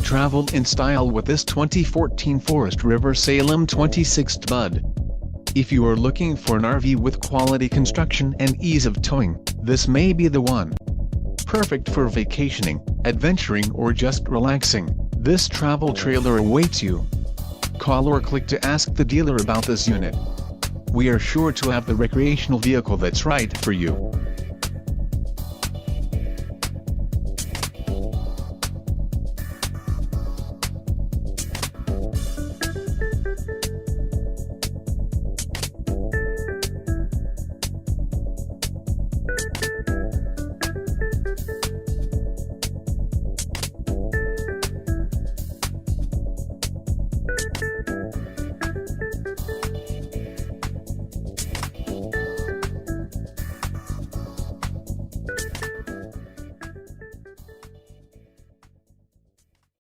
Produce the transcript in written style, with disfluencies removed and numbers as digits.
Travel in style with this 2014 Forest River Salem 26th Bud. If you are looking for an RV with quality construction and ease of towing, this may be the one. Perfect for vacationing, adventuring or just relaxing, this travel trailer awaits you. Call or click to ask the dealer about this unit. We are sure to have the recreational vehicle that's right for you.